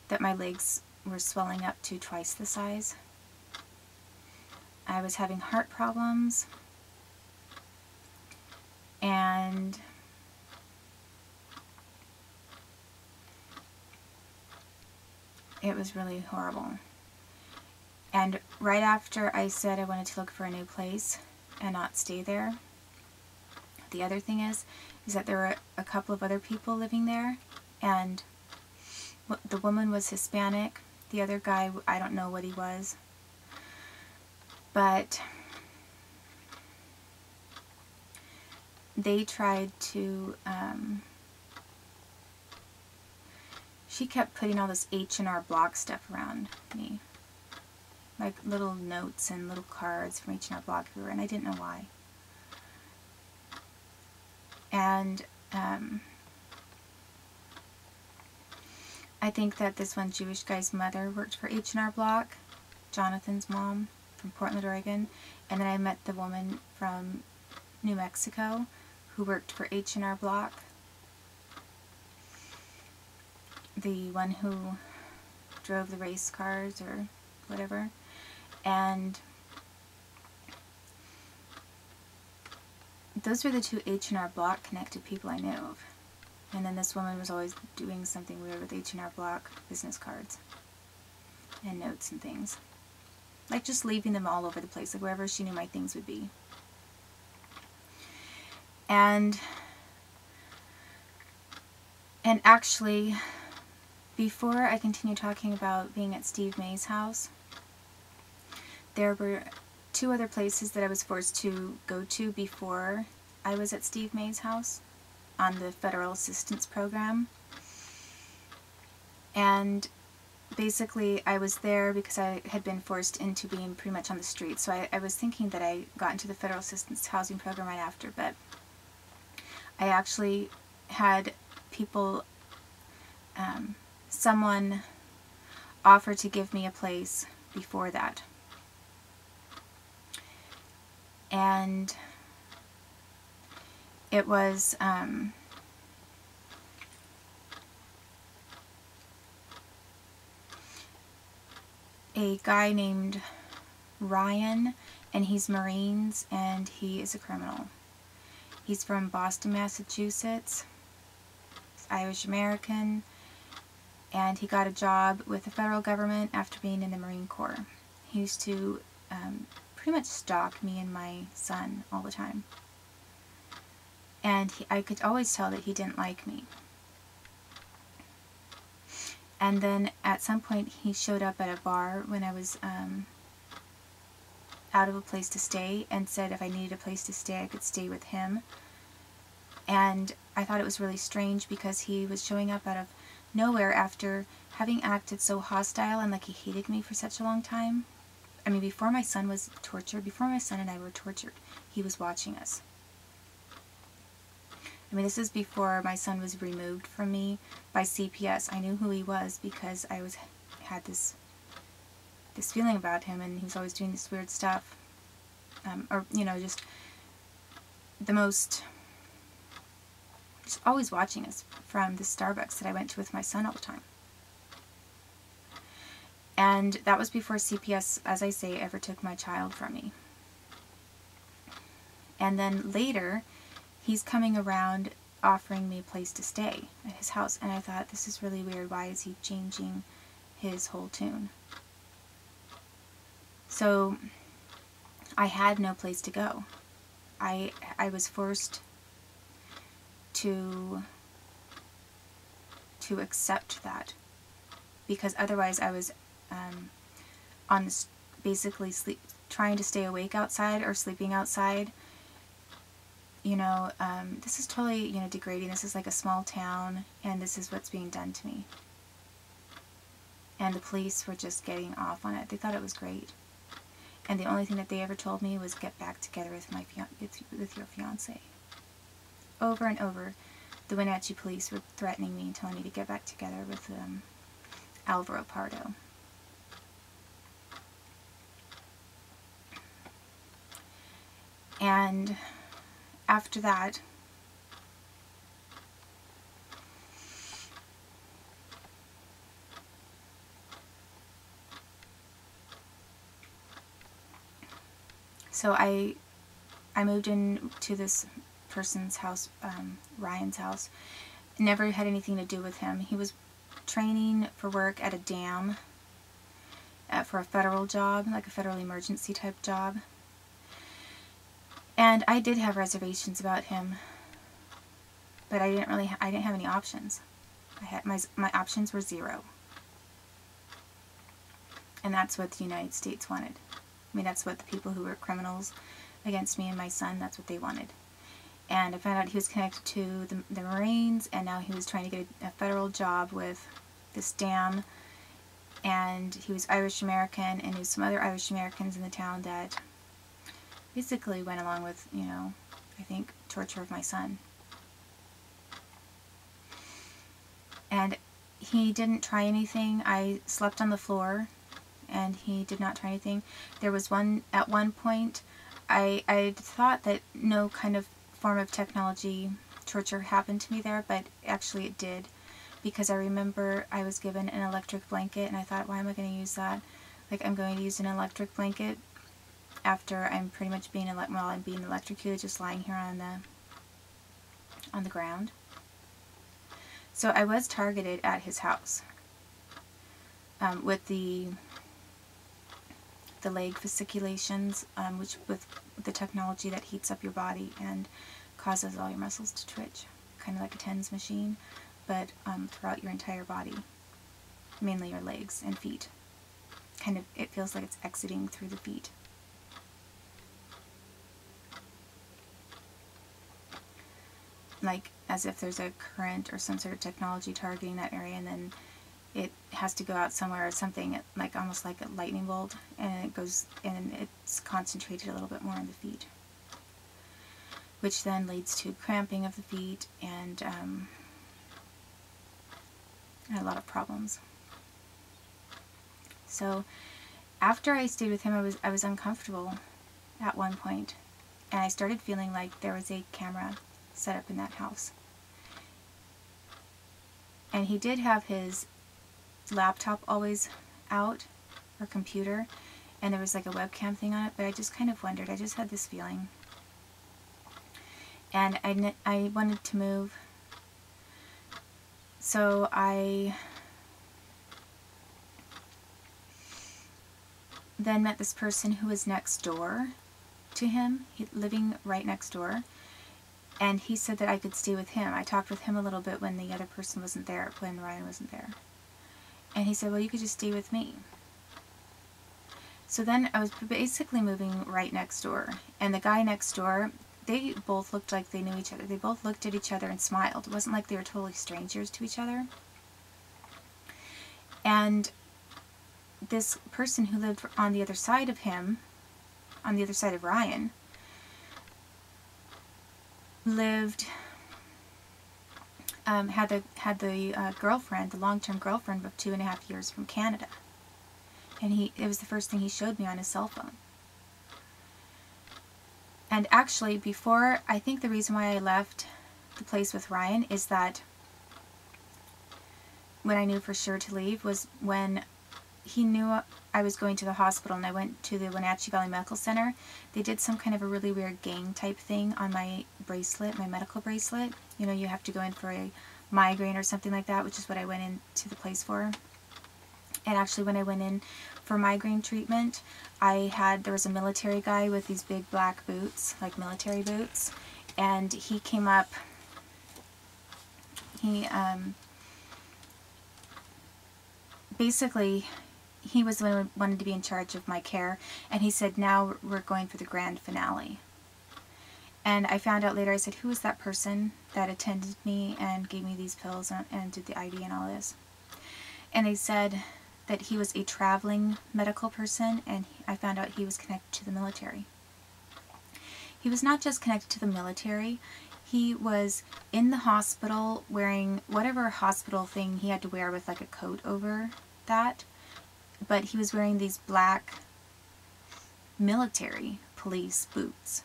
that my legs were swelling up to twice the size. I was having heart problems, and it was really horrible. And right after I said I wanted to look for a new place and not stay there, the other thing is that there were a couple of other people living there, and the woman was Hispanic. The other guy, I don't know what he was, but they tried to, she kept putting all this H&R Block stuff around me, like little notes and little cards from H&R Block everywhere, and I didn't know why. And I think that this one Jewish guy's mother worked for H&R Block, Jonathan's mom from Portland, Oregon, and then I met the woman from New Mexico who worked for H&R Block, the one who drove the race cars or whatever, and those were the two H&R Block connected people I knew of. And then this woman was always doing something weird with H&R Block business cards and notes and things. Like just leaving them all over the place, like wherever she knew my things would be. And actually, before I continue talking about being at Steve May's house, there were two other places that I was forced to go to before I was at Steve May's house on the federal assistance program. And basically I was there because I had been forced into being pretty much on the street. So I was thinking that I got into the federal assistance housing program right after, but I actually had people, someone offer to give me a place before that. And it was a guy named Ryan, and he's Marines, and he is a criminal. He's from Boston, Massachusetts. He's Irish American, and he got a job with the federal government after being in the Marine Corps. He used to pretty much stalk me and my son all the time. And I could always tell that he didn't like me. And then at some point he showed up at a bar when I was out of a place to stay, and said if I needed a place to stay I could stay with him. And I thought it was really strange because he was showing up out of nowhere after having acted so hostile and like he hated me for such a long time. I mean, before my son was tortured, before my son and I were tortured, he was watching us. I mean, this is before my son was removed from me by CPS. I knew who he was because I had this feeling about him, and he was always doing this weird stuff. Or, you know, just always watching us from the Starbucks that I went to with my son all the time. And that was before CPS, as I say, ever took my child from me. And then later, he's coming around offering me a place to stay at his house. And I thought, this is really weird. Why is he changing his whole tune? So I had no place to go. I was forced to accept that, because otherwise I was basically trying to stay awake outside or sleeping outside. You know, this is totally, you know, degrading. This is like a small town, and this is what's being done to me. And the police were just getting off on it. They thought it was great. And the only thing that they ever told me was get back together with with your fiance. Over and over, the Wenatchee police were threatening me and telling me to get back together with Alvaro Pardo. And after that, So I moved in to this person's house, Ryan's house. Never had anything to do with him. He was training for work at a dam for a federal job, like a federal emergency type job. And I did have reservations about him, but I didn't have any options. I had my options were zero. And that's what the United States wanted. I mean, that's what the people who were criminals against me and my son, that's what they wanted. And I found out he was connected to the Marines, and now he was trying to get a federal job with this dam. And he was Irish American, and there was some other Irish Americans in the town that basically went along with, you know, I think, torture of my son. And he didn't try anything. I slept on the floor, and he did not try anything. There was at one point, I thought that no kind of form of technology torture happened to me there, but actually it did, because I remember I was given an electric blanket, and I thought, why am I going to use that? Like, I'm going to use an electric blanket after I'm pretty much being electrocuted, just lying here on the ground. So I was targeted at his house with the leg fasciculations, which with the technology that heats up your body and causes all your muscles to twitch, kind of like a TENS machine, but throughout your entire body, mainly your legs and feet. Kind of, it feels like it's exiting through the feet. Like as if there's a current or some sort of technology targeting that area, and then it has to go out somewhere or something, like almost like a lightning bolt, and it goes, and it's concentrated a little bit more in the feet, which then leads to cramping of the feet and a lot of problems. So after I stayed with him, I was uncomfortable at one point, and I started feeling like there was a camera set up in that house. And he did have his laptop always out, or computer, and there was like a webcam thing on it, but I just kind of wondered, I just had this feeling. And I wanted to move, so I then met this person who was next door to him, living right next door, and he said that I could stay with him. I talked with him a little bit when the other person wasn't there, when Ryan wasn't there. And he said, well, you could just stay with me. So then I was basically moving right next door. And the guy next door, they both looked like they knew each other. They both looked at each other and smiled. It wasn't like they were totally strangers to each other. And this person who lived on the other side of him, on the other side of Ryan, lived, had the girlfriend, the long-term girlfriend of 2.5 years from Canada. And it was the first thing he showed me on his cell phone. And actually, before, I think the reason why I left the place with Ryan is that when I knew for sure to leave was when he knew I was going to the hospital, and I went to the Wenatchee Valley Medical Center. They did some kind of a really weird gang type thing on my bracelet, my medical bracelet. You know, you have to go in for a migraine or something like that, which is what I went into the place for. And actually, when I went in for migraine treatment, there was a military guy with these big black boots, like military boots, and he came up, basically, he was the one who wanted to be in charge of my care, and he said, now we're going for the grand finale. And I found out later, I said, who was that person that attended me and gave me these pills and did the ID and all this? And they said that he was a traveling medical person, and I found out he was connected to the military. He was not just connected to the military, he was in the hospital wearing whatever hospital thing he had to wear with like a coat over that, but he was wearing these black military police boots.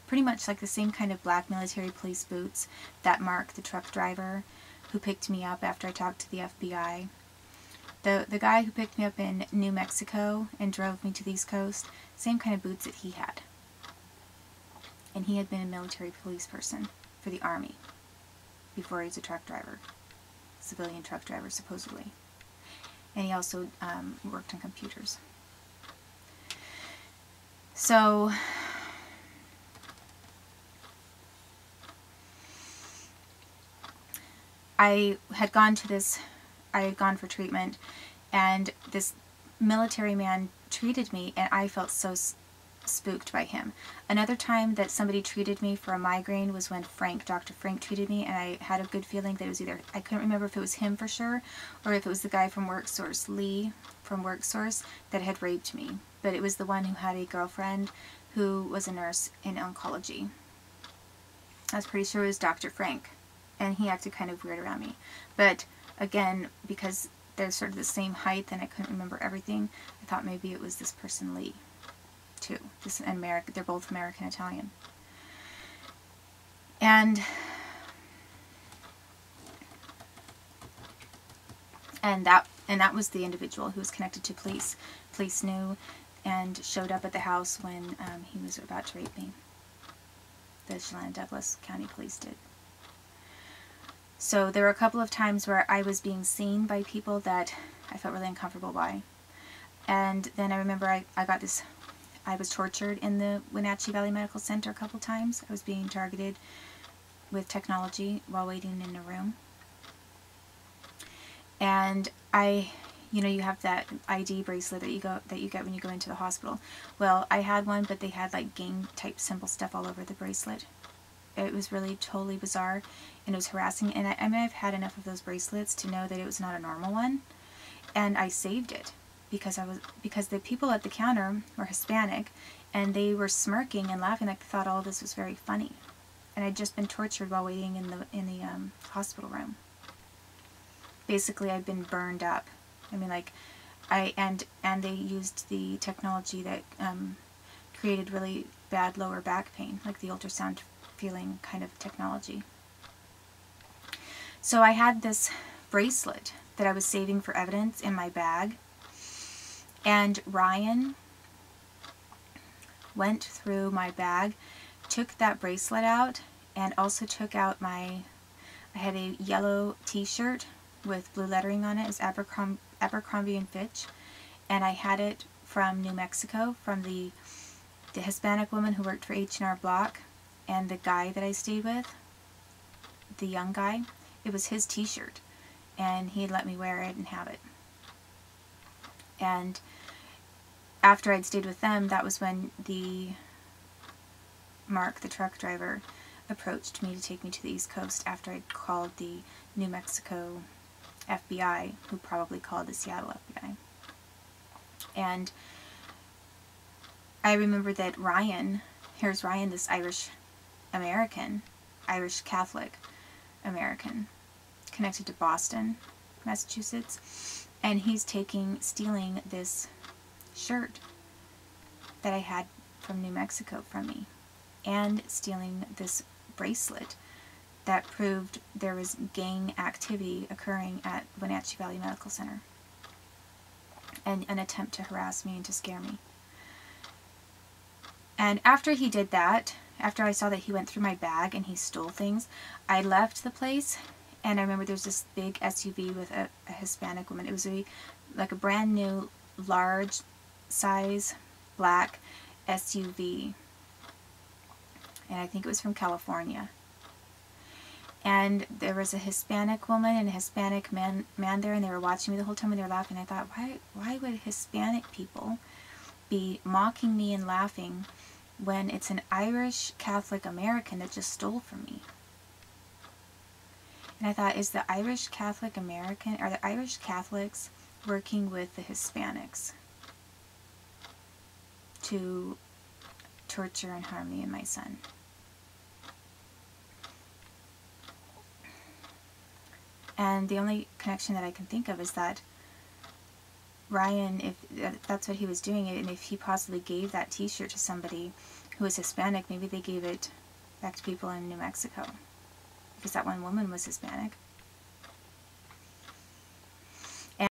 Pretty much like the same kind of black military police boots that Mark, the truck driver, who picked me up after I talked to the FBI. The guy who picked me up in New Mexico and drove me to the East Coast, same kind of boots that he had. And he had been a military police person for the Army before he was a truck driver, civilian truck driver supposedly. And he also worked on computers. So I had gone for treatment, and this military man treated me, and I felt so spooked by him. Another time that somebody treated me for a migraine was when Dr. Frank treated me, and I had a good feeling that it was either, I couldn't remember if it was him for sure, or if it was the guy from WorkSource, Lee from WorkSource, that had raped me. But it was the one who had a girlfriend who was a nurse in oncology. I was pretty sure it was Dr. Frank, and he acted kind of weird around me. But again, because they're sort of the same height and I couldn't remember everything, I thought maybe it was this person Lee too. They're both American Italian. And that was the individual who was connected to police. Police knew and showed up at the house when he was about to rape me. The Chelan Douglas County Police did. So there were a couple of times where I was being seen by people that I felt really uncomfortable by. And then I remember I was tortured in the Wenatchee Valley Medical Center a couple times. I was being targeted with technology while waiting in a room. And you have that ID bracelet that you get when you go into the hospital. Well, I had one, but they had like gang type symbol stuff all over the bracelet. It was really totally bizarre, and it was harassing. And I mean, I've had enough of those bracelets to know that it was not a normal one, and I saved it because the people at the counter were Hispanic, and they were smirking and laughing like they thought all of this was very funny. And I'd just been tortured while waiting in the hospital room. Basically, I'd been burned up. I mean, like, and they used the technology that created really bad lower back pain, like the ultrasound feeling kind of technology. So I had this bracelet that I was saving for evidence in my bag, and Ryan went through my bag, took that bracelet out, and also took out I had a yellow t-shirt with blue lettering on it. It was Abercrombie and Fitch, and I had it from New Mexico, from the Hispanic woman who worked for H&R Block, and the guy that I stayed with, the young guy. It was his t-shirt, and he had let me wear it and have it. And after I'd stayed with them, that was when Mark, the truck driver, approached me to take me to the East Coast after I'd called the New Mexico FBI, who probably called the Seattle FBI. And I remember that here's Ryan, this Irish Catholic American, connected to Boston, Massachusetts, and he's stealing this shirt that I had from New Mexico from me, and stealing this bracelet that proved there was gang activity occurring at Wenatchee Valley Medical Center, and an attempt to harass me and to scare me. And after he did that, after I saw that he went through my bag and he stole things, I left the place, and I remember there's this big SUV with a Hispanic woman. It was like a brand new, large size, black SUV, and I think it was from California. And there was a Hispanic woman and a Hispanic man there, and they were watching me the whole time, and they were laughing. I thought, why would Hispanic people be mocking me and laughing when it's an Irish Catholic American that just stole from me? And I thought, are the Irish Catholics working with the Hispanics to torture and harm me and my son? And the only connection that I can think of is that Ryan, if that's what he was doing, and if he possibly gave that t-shirt to somebody who was Hispanic, maybe they gave it back to people in New Mexico, because that one woman was Hispanic.